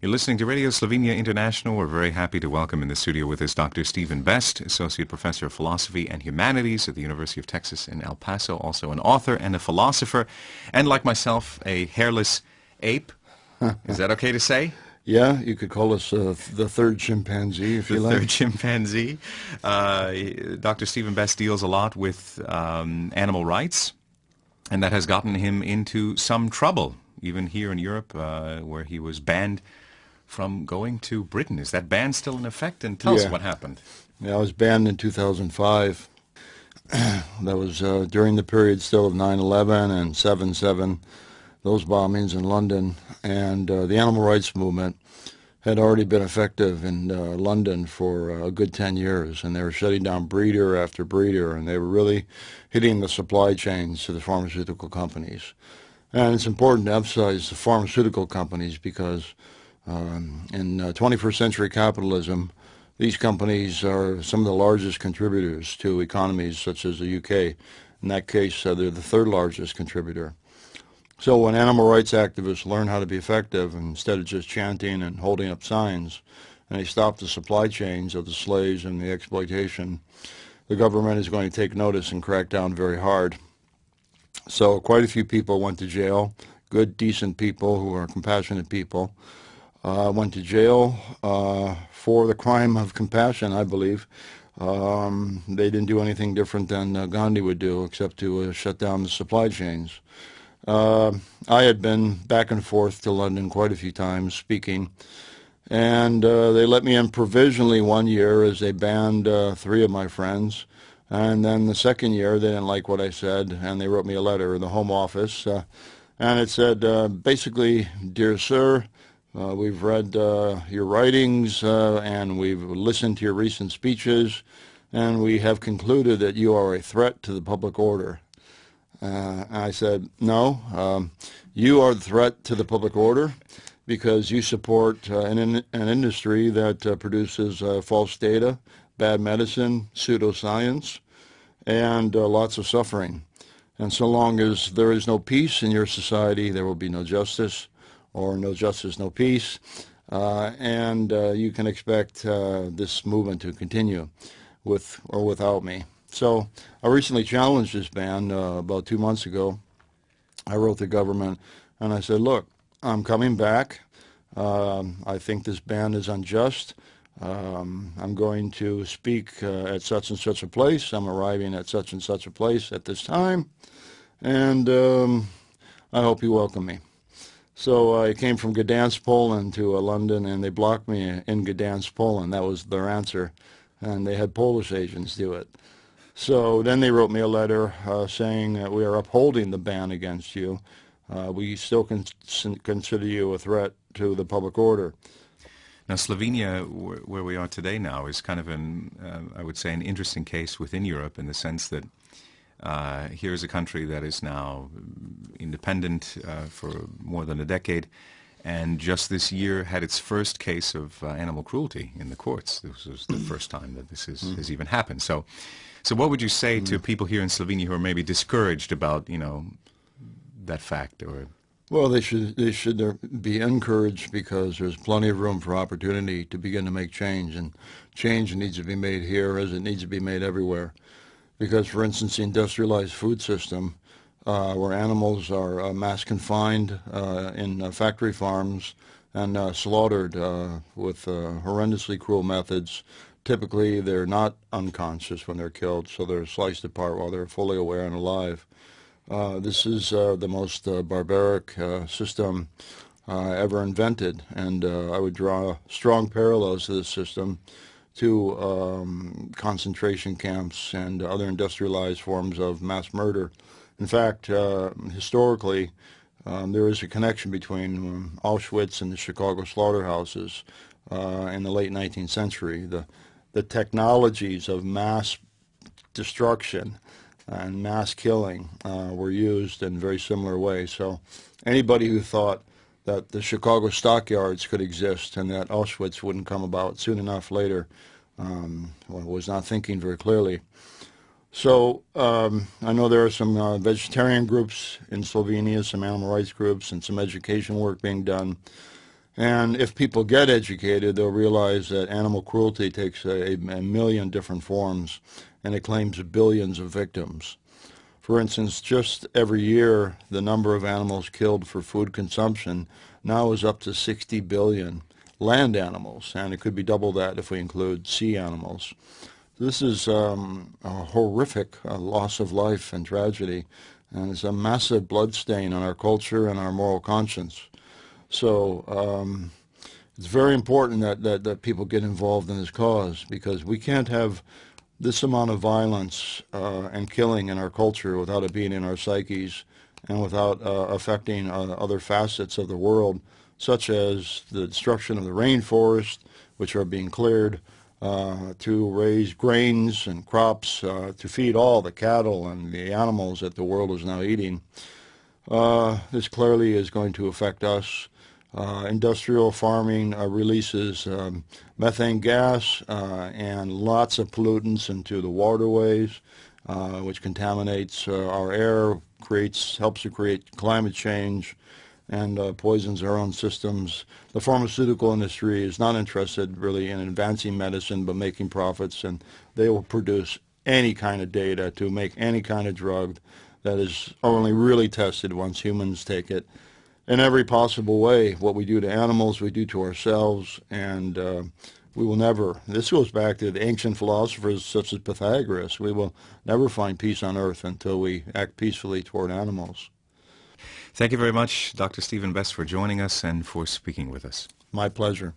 You're listening to Radio Slovenia International. We're very happy to welcome in the studio with us Dr. Stephen Best, Associate Professor of Philosophy and Humanities at the University of Texas in El Paso, also an author and a philosopher, and like myself, a hairless ape. Is that okay to say? Yeah, you could call us the third chimpanzee, if you like. The third chimpanzee. Dr. Stephen Best deals a lot with animal rights, and that has gotten him into some trouble, even here in Europe, where he was banned from going to Britain. Is that ban still in effect? And tell us what happened. Yeah, I was banned in 2005. That was during the period still of 9/11 and 7/7, those bombings in London. And the animal rights movement had already been effective in London for a good 10 years. And they were shutting down breeder after breeder. And they were really hitting the supply chains to the pharmaceutical companies. And it's important to emphasize the pharmaceutical companies because in 21st century capitalism, these companies are some of the largest contributors to economies such as the UK. In that case, they're the third largest contributor. So when animal rights activists learn how to be effective, instead of just chanting and holding up signs, and they stop the supply chains of the slaves and the exploitation, the government is going to take notice and crack down very hard. So quite a few people went to jail, good, decent people who are compassionate people. Went to jail for the crime of compassion, I believe. They didn't do anything different than Gandhi would do, except to shut down the supply chains. I had been back and forth to London quite a few times speaking, and they let me in provisionally one year as they banned 3 of my friends. And then the second year, they didn't like what I said, and they wrote me a letter in the Home Office, and it said, basically, "Dear sir, we've read your writings and we've listened to your recent speeches, and we have concluded that you are a threat to the public order." I said, "No, you are the threat to the public order because you support an industry that produces false data, bad medicine, pseudoscience, and lots of suffering. And so long as there is no peace in your society, there will be no justice, or no justice, no peace, and you can expect this movement to continue with or without me." So I recently challenged this ban about 2 months ago. I wrote the government and I said, "Look, I'm coming back. I think this ban is unjust. I'm going to speak at such and such a place. I'm arriving at such and such a place at this time, and I hope you welcome me." So I came from Gdansk, Poland to London, and they blocked me in Gdansk, Poland. That was their answer, and they had Polish agents do it. So then they wrote me a letter saying that we are upholding the ban against you. We still consider you a threat to the public order. Now, Slovenia, where we are today now, is kind of I would say, an interesting case within Europe in the sense that here's a country that is now independent for more than a decade, and just this year had its first case of animal cruelty in the courts. This was the first time that this has even happened. So what would you say to people here in Slovenia who are maybe discouraged about, that fact? Or Well, they should be encouraged because there's plenty of room for opportunity to begin to make change, and change needs to be made here as it needs to be made everywhere. Because, for instance, the industrialized food system, where animals are mass confined in factory farms and slaughtered with horrendously cruel methods. Typically, they're not unconscious when they're killed, so they're sliced apart while they're fully aware and alive. This is the most barbaric system ever invented, and I would draw strong parallels to this system to concentration camps and other industrialized forms of mass murder. In fact, historically, there is a connection between Auschwitz and the Chicago slaughterhouses in the late 19th century. The technologies of mass destruction and mass killing were used in very similar ways. So anybody who thought that the Chicago stockyards could exist and that Auschwitz wouldn't come about soon enough later was not thinking very clearly. So I know there are some vegetarian groups in Slovenia, some animal rights groups, and some education work being done. And if people get educated, they'll realize that animal cruelty takes a million different forms, and it claims billions of victims. For instance, just every year, the number of animals killed for food consumption now is up to 60 billion land animals, and it could be double that if we include sea animals. This is a horrific loss of life and tragedy, and it's a massive bloodstain on our culture and our moral conscience. So it's very important that people get involved in this cause, because we can't have this amount of violence and killing in our culture without it being in our psyches and without affecting other facets of the world, such as the destruction of the rainforest, which are being cleared to raise grains and crops to feed all the cattle and the animals that the world is now eating. This clearly is going to affect us. Industrial farming releases methane gas and lots of pollutants into the waterways, which contaminates our air, helps to create climate change, and poisons our own systems. The pharmaceutical industry is not interested really in advancing medicine but making profits, and they will produce any kind of data to make any kind of drug that is only really tested once humans take it. In every possible way, what we do to animals, we do to ourselves, and we will never, this goes back to the ancient philosophers such as Pythagoras, we will never find peace on earth until we act peacefully toward animals. Thank you very much, Dr. Stephen Best, for joining us and for speaking with us. My pleasure.